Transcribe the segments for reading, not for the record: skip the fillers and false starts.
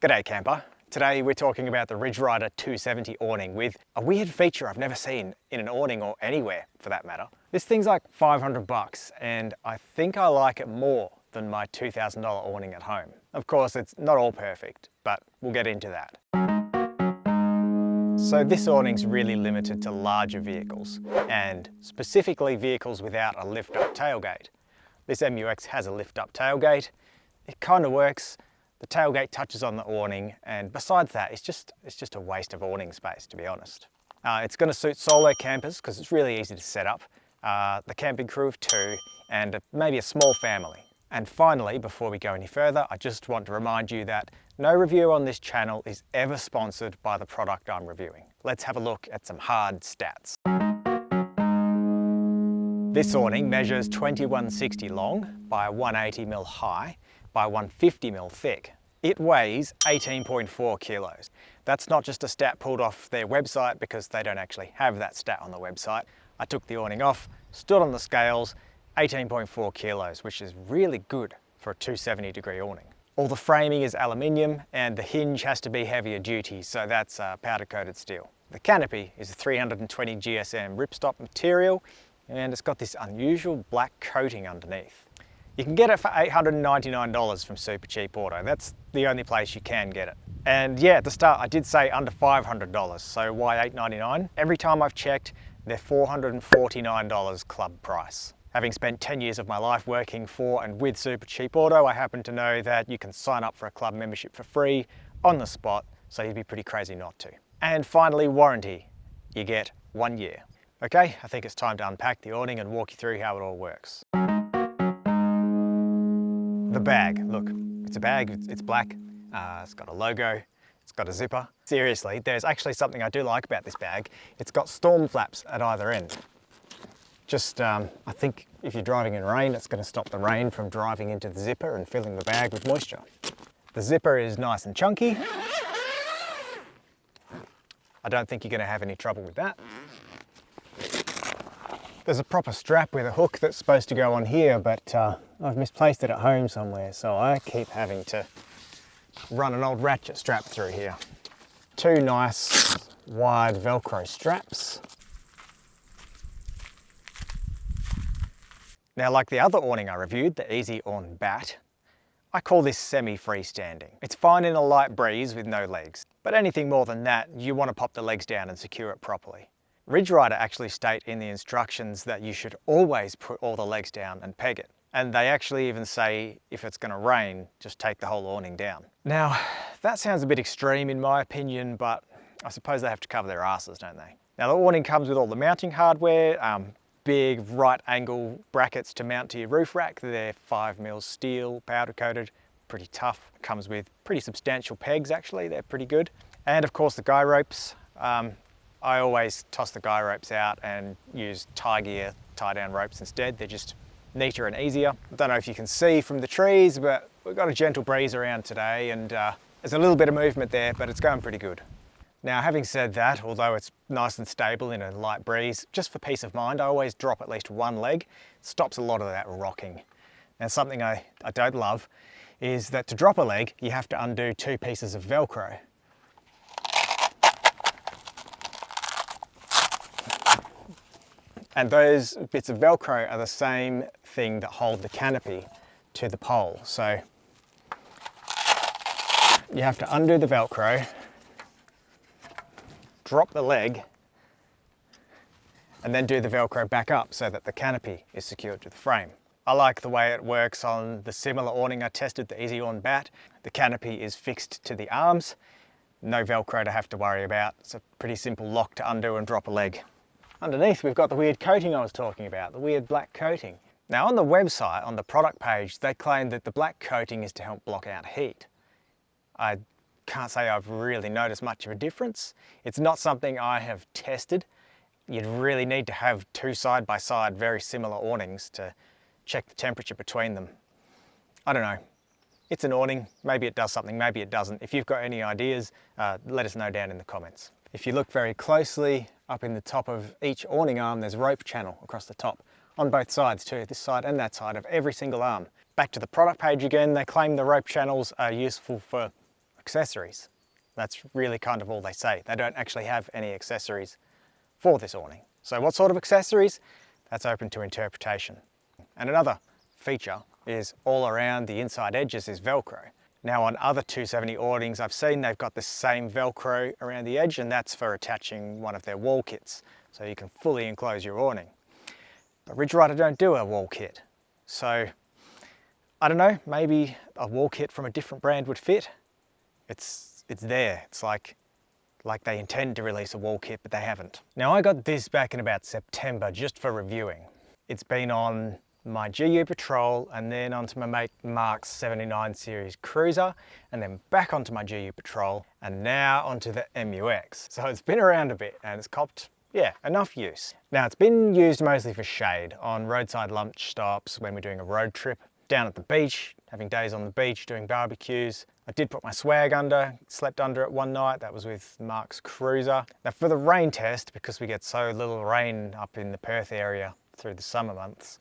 G'day camper. Today we're talking about the Ryder 270 awning with a weird feature I've never seen in an awning or anywhere for that matter. This thing's like 500 bucks and I think I like it more than my $2,000 awning at home. Of course it's not all perfect, but we'll get into that. So this awning's really limited to larger vehicles and specifically vehicles without a lift-up tailgate. This MUX has a lift-up tailgate. It kind of works. The tailgate touches on the awning, and besides that, it's just a waste of awning space, to be honest. It's going to suit solo campers because it's really easy to set up, the camping crew of 2, and maybe a small family. And finally, before we go any further, I just want to remind you that no review on this channel is ever sponsored by the product I'm reviewing. Let's have a look at some hard stats. This awning measures 2160 long by 180mm high by 150mm thick. It weighs 18.4 kilos. That's not just a stat pulled off their website because they don't actually have that stat on the website. I took the awning off, stood on the scales, 18.4 kilos, which is really good for a 270-degree awning. All the framing is aluminium and the hinge has to be heavier duty, so that's powder-coated steel. The canopy is a 320 GSM ripstop material and it's got this unusual black coating underneath. You can get it for $899 from Super Cheap Auto. That's the only place you can get it. And yeah, at the start I did say under $500, so why $899? Every time I've checked, they're $449 club price. Having spent 10 years of my life working for and with Super Cheap Auto, I happen to know that you can sign up for a club membership for free on the spot, so you'd be pretty crazy not to. And finally, warranty. You get 1 year. Okay, I think it's time to unpack the awning and walk you through how it all works. The bag, look, it's a bag, it's black, it's got a logo, it's got a zipper. Seriously, there's actually something I do like about this bag. It's got storm flaps at either end. Just, I think if you're driving in rain, it's going to stop the rain from driving into the zipper and filling the bag with moisture. The zipper is nice and chunky. I don't think you're going to have any trouble with that. There's a proper strap with a hook that's supposed to go on here, but I've misplaced it at home somewhere, so I keep having to run an old ratchet strap through here. 2 nice wide Velcro straps. Now, like the other awning I reviewed, the Easy Awn Bat, I call this semi-freestanding. It's fine in a light breeze with no legs, but anything more than that, you want to pop the legs down and secure it properly. Ryder actually state in the instructions that you should always put all the legs down and peg it. And they actually even say if it's going to rain, just take the whole awning down. Now, that sounds a bit extreme in my opinion, but I suppose they have to cover their asses, don't they? Now the awning comes with all the mounting hardware, big right angle brackets to mount to your roof rack. They're 5mm steel, powder coated, pretty tough. Comes with pretty substantial pegs actually, they're pretty good. And of course the guy ropes. I always toss the guy ropes out and use tie gear tie down ropes instead. They're just neater and easier. I don't know if you can see from the trees, but we've got a gentle breeze around today and there's a little bit of movement there, but it's going pretty good. Now, having said that, although it's nice and stable in a light breeze, just for peace of mind, I always drop at least one leg. It stops a lot of that rocking. Now, something I don't love is that to drop a leg, you have to undo 2 pieces of Velcro. And those bits of Velcro are the same thing that hold the canopy to the pole. So you have to undo the Velcro, drop the leg, and then do the Velcro back up so that the canopy is secured to the frame. I like the way it works on the similar awning I tested, the Easy Awn Bat. The canopy is fixed to the arms, no Velcro to have to worry about. It's a pretty simple lock to undo and drop a leg. Underneath we've got the weird coating I was talking about, the weird black coating. Now on the website, on the product page, they claim that the black coating is to help block out heat. I can't say I've really noticed much of a difference. It's not something I have tested. You'd really need to have 2 side-by-side very similar awnings to check the temperature between them. I don't know. It's an awning, maybe it does something, maybe it doesn't. If you've got any ideas, let us know down in the comments. If you look very closely, up in the top of each awning arm, there's a rope channel across the top, on both sides too, this side and that side of every single arm. Back to the product page again, they claim the rope channels are useful for accessories. That's really kind of all they say. They don't actually have any accessories for this awning. So what sort of accessories? That's open to interpretation. And another feature is all around the inside edges is Velcro. Now on other 270 awnings I've seen, they've got the same Velcro around the edge, and that's for attaching one of their wall kits, so you can fully enclose your awning. But Ryder don't do a wall kit. So I don't know, maybe a wall kit from a different brand would fit. It's there. It's like they intend to release a wall kit, but they haven't. Now I got this back in about September just for reviewing. It's been on my GU Patrol and then onto my mate Mark's 79 series cruiser, and then back onto my GU Patrol and now onto the MUX. So it's been around a bit and it's copped, yeah, enough use. Now it's been used mostly for shade on roadside lunch stops when we're doing a road trip, down at the beach, having days on the beach doing barbecues. I did put my swag under, slept under it one night. That was with Mark's cruiser. Now for the rain test, because we get so little rain up in the Perth area through the summer months,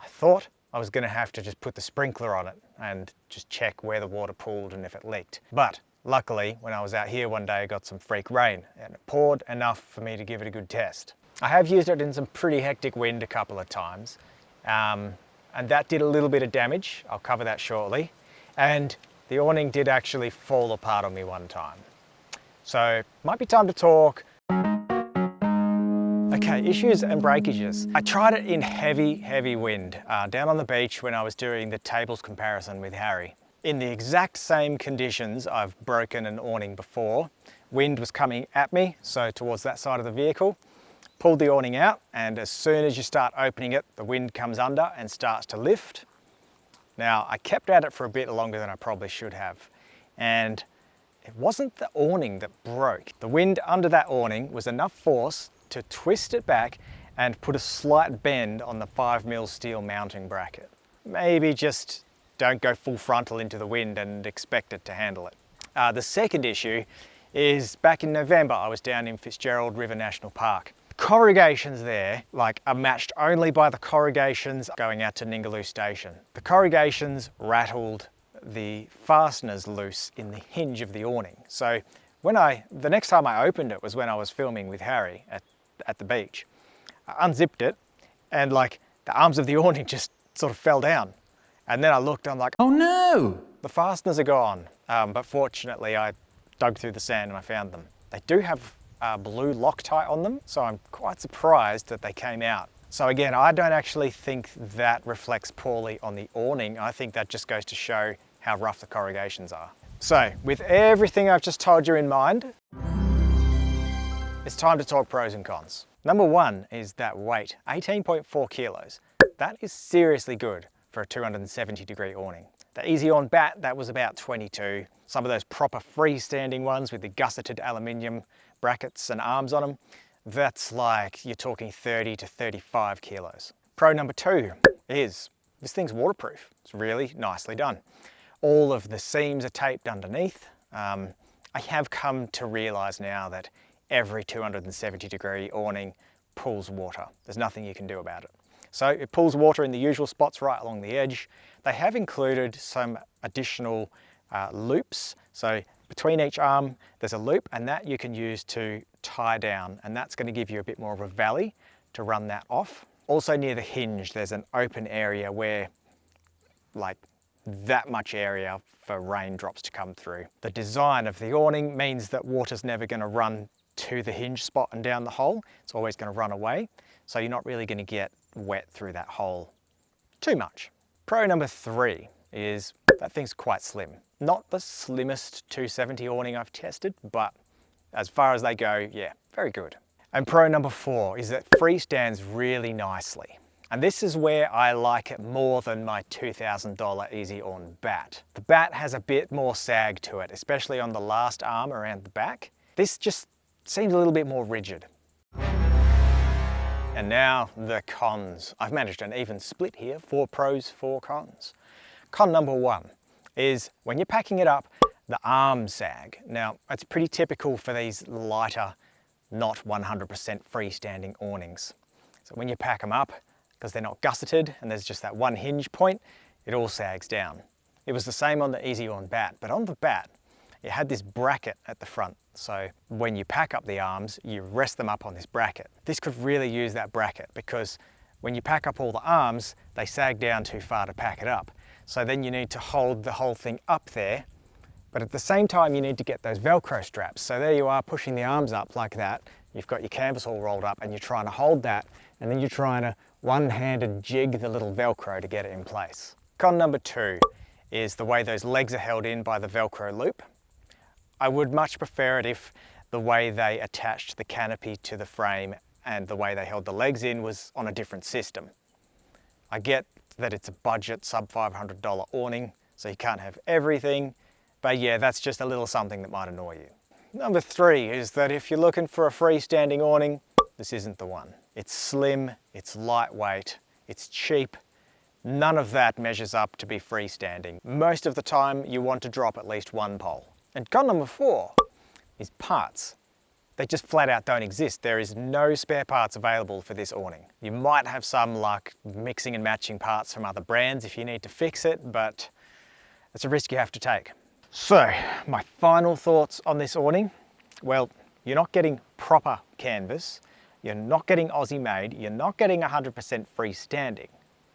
I thought I was going to have to just put the sprinkler on it and just check where the water pooled and if it leaked. But luckily, when I was out here one day, I got some freak rain and it poured enough for me to give it a good test. I have used it in some pretty hectic wind a couple of times, and that did a little bit of damage. I'll cover that shortly. And the awning did actually fall apart on me one time. So might be time to talk. Okay, issues and breakages. I tried it in heavy wind down on the beach when I was doing the tables comparison with Harry. In the exact same conditions, I've broken an awning before. Wind was coming at me, so towards that side of the vehicle. Pulled the awning out, and as soon as you start opening it, the wind comes under and starts to lift. Now, I kept at it for a bit longer than I probably should have, and it wasn't the awning that broke. The wind under that awning was enough force to twist it back and put a slight bend on the 5mm steel mounting bracket. Maybe just don't go full frontal into the wind and expect it to handle it. The second issue is back in November, I was down in Fitzgerald River National Park. Corrugations there are matched only by the corrugations going out to Ningaloo Station. The corrugations rattled the fasteners loose in the hinge of the awning. So the next time I opened it was when I was filming with Harry at the beach. I unzipped it and the arms of the awning just sort of fell down. And then I looked, I'm like, oh no! The fasteners are gone. But fortunately I dug through the sand and I found them. They do have blue Loctite on them, so I'm quite surprised that they came out. So again, I don't actually think that reflects poorly on the awning. I think that just goes to show how rough the corrugations are. So with everything I've just told you in mind, it's time to talk pros and cons. Number one is that weight, 18.4 kilos. That is seriously good for a 270-degree awning. The Easy On Bat, that was about 22. Some of those proper freestanding ones with the gusseted aluminium brackets and arms on them, that's you're talking 30 to 35 kilos. Pro number two is this thing's waterproof. It's really nicely done. All of the seams are taped underneath. I have come to realize now that every 270-degree awning pulls water. There's nothing you can do about it. So it pulls water in the usual spots right along the edge. They have included some additional loops. So between each arm, there's a loop, and that you can use to tie down, and that's going to give you a bit more of a valley to run that off. Also near the hinge, there's an open area where that much area for raindrops to come through. The design of the awning means that water's never going to run to the hinge spot and down the hole. It's always going to run away. So you're not really going to get wet through that hole too much. Pro number three is that thing's quite slim. Not the slimmest 270 awning I've tested, but as far as they go, yeah, very good. And pro number four is that it freestands really nicely. And this is where I like it more than my $2,000 Easy On Bat. The Bat has a bit more sag to it, especially on the last arm around the back. This just seems a little bit more rigid. And now the cons. I've managed an even split here, 4 pros, 4 cons. Con number one is when you're packing it up, the arms sag. Now, it's pretty typical for these lighter, not 100% freestanding awnings. So when you pack them up, because they're not gusseted and there's just that one hinge point, it all sags down. It was the same on the Easy On Bat, but on the Bat, it had this bracket at the front. So when you pack up the arms, you rest them up on this bracket. This could really use that bracket because when you pack up all the arms, they sag down too far to pack it up. So then you need to hold the whole thing up there, but at the same time you need to get those Velcro straps. So there you are pushing the arms up like that. You've got your canvas all rolled up and you're trying to hold that, and then you're trying to one-handed jig the little Velcro to get it in place. Con number 2 is the way those legs are held in by the Velcro loop. I would much prefer it if the way they attached the canopy to the frame and the way they held the legs in was on a different system. I get that it's a budget sub $500 awning, so you can't have everything, but yeah, that's just a little something that might annoy you. Number 3 is that if you're looking for a freestanding awning, this isn't the one. It's slim, it's lightweight, it's cheap. None of that measures up to be freestanding. Most of the time you want to drop at least one pole. And con number 4 is parts. They just flat out don't exist. There is no spare parts available for this awning. You might have some luck mixing and matching parts from other brands if you need to fix it, but it's a risk you have to take. So, my final thoughts on this awning. Well, you're not getting proper canvas, you're not getting Aussie made, you're not getting 100% freestanding.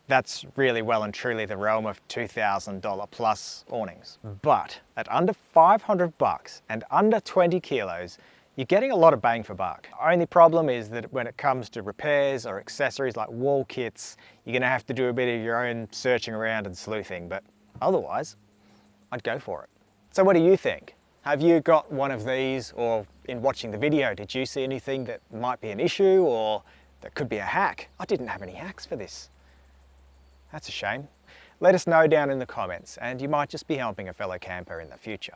That's really well and truly the realm of $2,000 plus awnings. But at under 500 bucks and under 20 kilos, you're getting a lot of bang for buck. Only problem is that when it comes to repairs or accessories like wall kits, you're gonna have to do a bit of your own searching around and sleuthing, but otherwise, I'd go for it. So what do you think? Have you got one of these, or in watching the video, did you see anything that might be an issue or that could be a hack? I didn't have any hacks for this. That's a shame. Let us know down in the comments, and you might just be helping a fellow camper in the future.